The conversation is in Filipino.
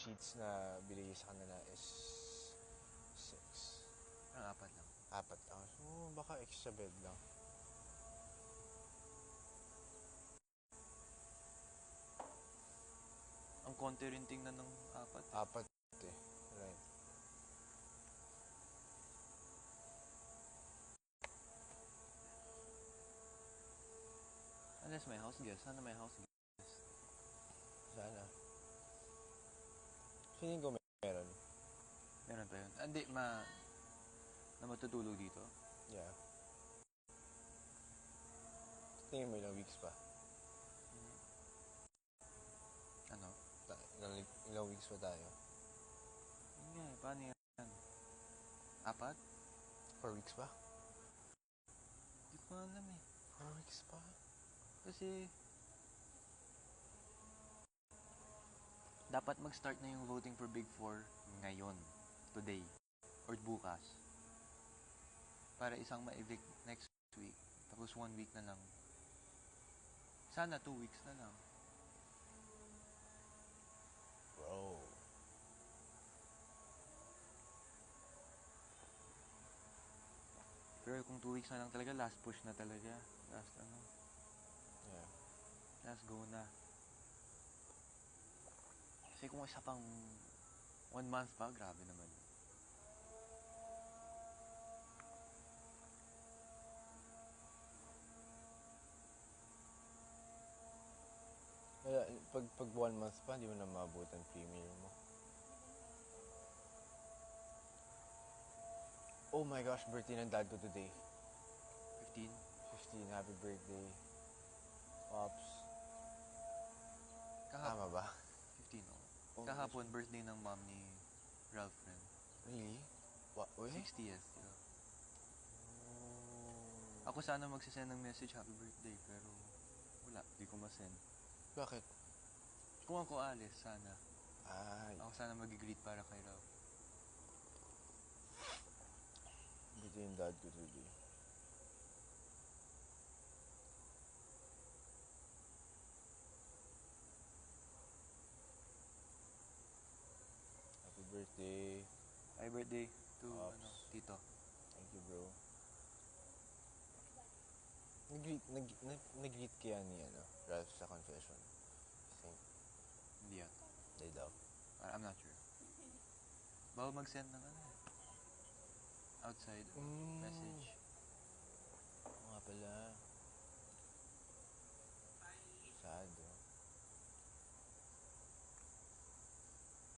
sheets na binigay sa kanila is 6. Ang 4 lang. 4 lang. So, baka extra bed lang. Ang konti rin tingnan ng 4. 4 eh. Right. Unless may house guest. Sana may house guest. Sana. Feeling ko meron. Meron pa yun. Hindi, na matutulog dito. Yeah. Tingin mo ilang weeks pa? Ano? Ilang weeks pa tayo? Yun nga eh, paano yan? 4? 4 weeks pa? Hindi ko alam eh. 4 weeks pa? Kasi dapat mag-start na yung voting for Big Four ngayon, today, or bukas. Para isang ma-evict next week, tapos 1 week na lang. Sana 2 weeks na lang. Bro. Pero kung 2 weeks na lang talaga, last push na talaga. Last Yeah. Last go na. Kasi kung isa pang 1 month pa, grabe naman. Kaya, pag 1 month pa, hindi mo na maabutan premier mo. Oh my gosh, birthday ng dad ko today. 15? 15, happy birthday. Pops. Kahapon. Tama ba? 15, oh. Oh, Kahapon, birthday ng mom ni Ralph friend. Really? What? Wait? 60th, diba? Oh. Ako sana magsisend ng message, happy birthday, pero wala, di ko masend. Bakit? Kung ako alis, sana. Ay. Ako sana mag-greet para kay Ralph. Birthday yung dad ko today. Happy birthday. Happy birthday to, Pops. Tito. Thank you, bro. Nag-greet kaya ni, Ralph sa confession. I think. Hindi yata. They daw. I'm not sure. Bawal mag-send ng outside message. Oo nga pala.